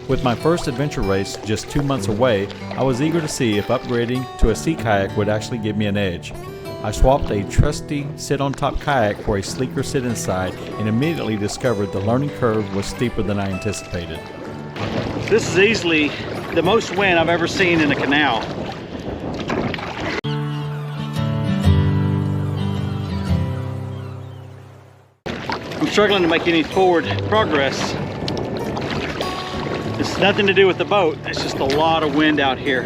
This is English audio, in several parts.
With my first adventure race just 2 months away, I was eager to see if upgrading to a sea kayak would actually give me an edge. I swapped a trusty sit on top kayak for a sleeker sit inside and immediately discovered the learning curve was steeper than I anticipated. This is easily the most wind I've ever seen in a canal. I'm struggling to make any forward progress. It's nothing to do with the boat, it's just a lot of wind out here.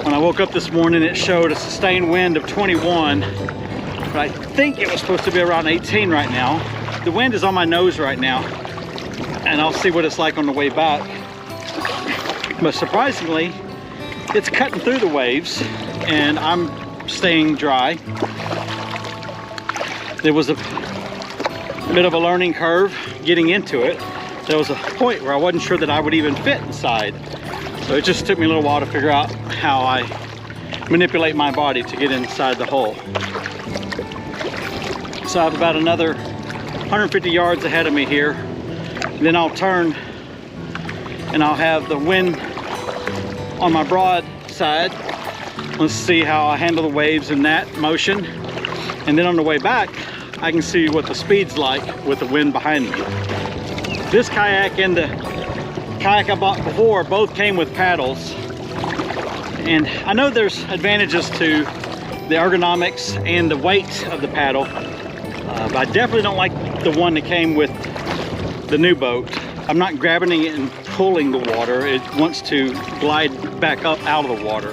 When I woke up this morning, it showed a sustained wind of 21, but I think it was supposed to be around 18 right now. The wind is on my nose right now, and I'll see what it's like on the way back. But surprisingly, it's cutting through the waves, and I'm staying dry. There was a bit of a learning curve getting into it. There was a point where I wasn't sure that I would even fit inside. So it just took me a little while to figure out how I manipulate my body to get inside the hole. So I have about another 150 yards ahead of me here. Then I'll turn and I'll have the wind on my broad side. Let's see how I handle the waves in that motion. And then on the way back, I can see what the speed's like with the wind behind me. This kayak and the kayak I bought before both came with paddles, and I know there's advantages to the ergonomics and the weight of the paddle, but I definitely don't like the one that came with the new boat. I'm not grabbing it and pulling the water. It wants to glide back up out of the water.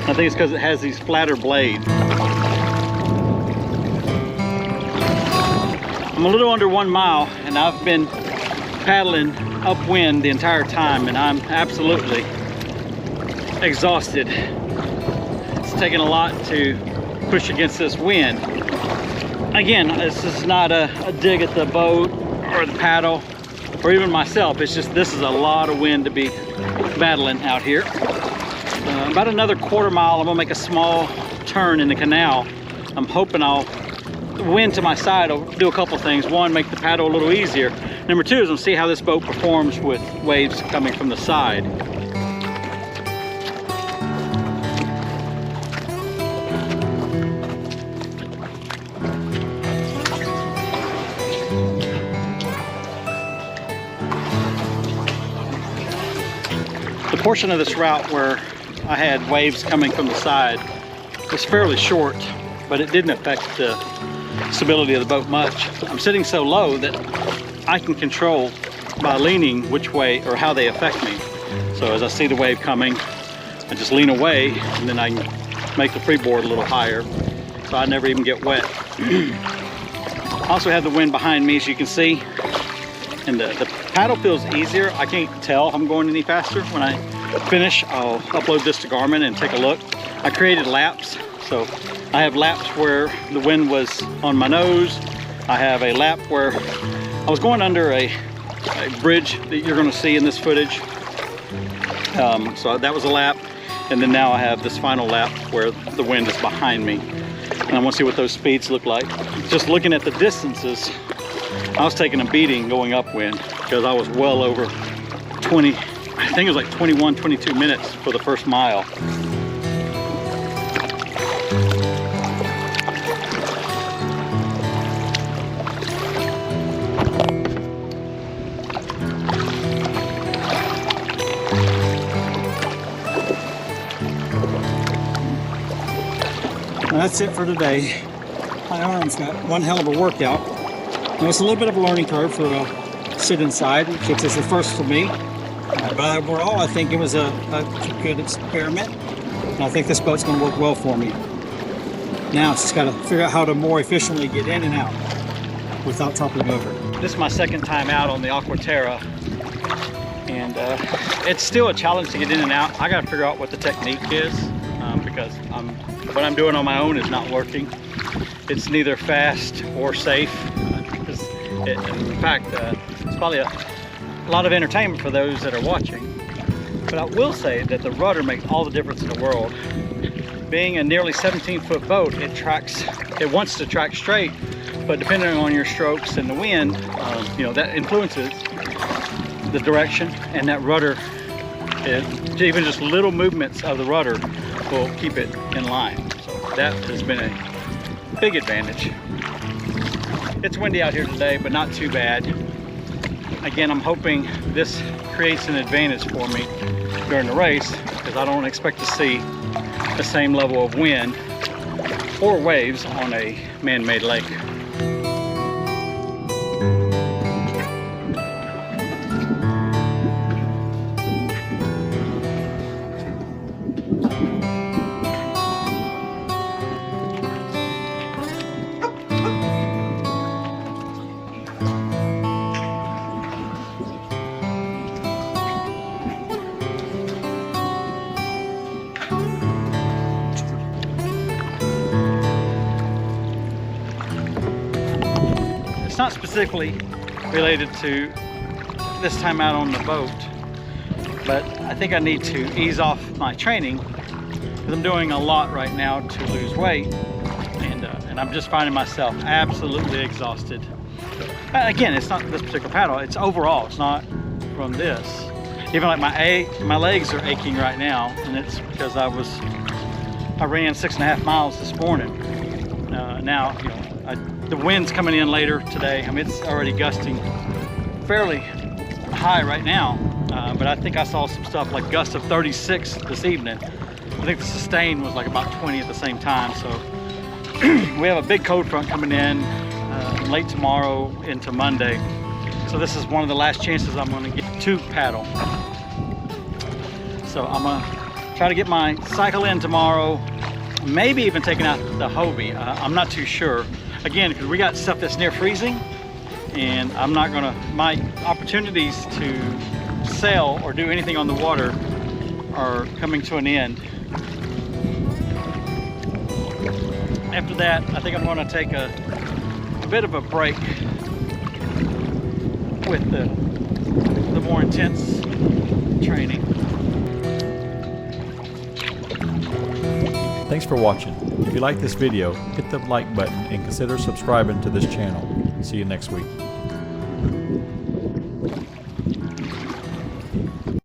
I think it's because it has these flatter blades. I'm a little under 1 mile, and I've been paddling upwind the entire time, and I'm absolutely exhausted. It's taken a lot to push against this wind. Again, this is not a dig at the boat or the paddle or even myself. It's just this is a lot of wind to be battling out here. About another quarter mile, I'm gonna make a small turn in the canal. I'm hoping the wind to my side will do a couple things. One, make the paddle a little easier. Number two is I'll see how this boat performs with waves coming from the side. The portion of this route where I had waves coming from the side was fairly short, but it didn't affect the stability of the boat much. I'm sitting so low that I can control by leaning which way or how they affect me. So as I see the wave coming, I just lean away, and then I can make the freeboard a little higher so I never even get wet. I also have the wind behind me, as you can see, and the paddle feels easier. I can't tell if I'm going any faster. When I finish, I'll upload this to Garmin and take a look. I created laps, so I have laps where the wind was on my nose. I have a lap where I was going under a bridge that you're going to see in this footage. So that was a lap, and then now I have this final lap where the wind is behind me. And I want to see what those speeds look like. Just looking at the distances, I was taking a beating going upwind because I was well over 20, I think it was like 21, 22 minutes for the first mile. That's it for today. My arm's got one hell of a workout. Now, it's a little bit of a learning curve for a sit inside, which is the first for me. But overall, I think it was a good experiment. And I think this boat's going to work well for me. Now, it's just got to figure out how to more efficiently get in and out without toppling over. This is my second time out on the Aquaterra. And it's still a challenge to get in and out. I got to figure out what the technique is because what I'm doing on my own is not working. It's neither fast or safe. In fact, it's probably a lot of entertainment for those that are watching. But I will say that the rudder makes all the difference in the world. Being a nearly 17-foot boat, it wants to track straight, but depending on your strokes and the wind, you know, that influences the direction, and that rudder, even just little movements of the rudder will keep it in line. So that has been a big advantage. It's windy out here today, but not too bad. Again, I'm hoping this creates an advantage for me during the race, because I don't expect to see the same level of wind or waves on a man-made lake. It's not specifically related to this time out on the boat, but I think I need to ease off my training, because I'm doing a lot right now to lose weight, and I'm just finding myself absolutely exhausted. Again, it's not this particular paddle, it's overall, it's not from this. Even like my legs are aching right now, and it's because I ran 6.5 miles this morning. Now, you know, the wind's coming in later today. I mean, it's already gusting fairly high right now, but I think I saw some stuff like gusts of 36 this evening. I think the sustained was like about 20 at the same time. So we have a big cold front coming in late tomorrow into Monday. So this is one of the last chances I'm going to get to paddle. So I'm going to try to get my cycle in tomorrow, maybe even taking out the Hobie. I'm not too sure. Again, because we got stuff that's near freezing, and I'm not gonna, my opportunities to sail or do anything on the water are coming to an end. After that, I think I'm gonna take a bit of a break with the more intense training. Thanks for watching. If you like this video, hit the like button and consider subscribing to this channel. See you next week.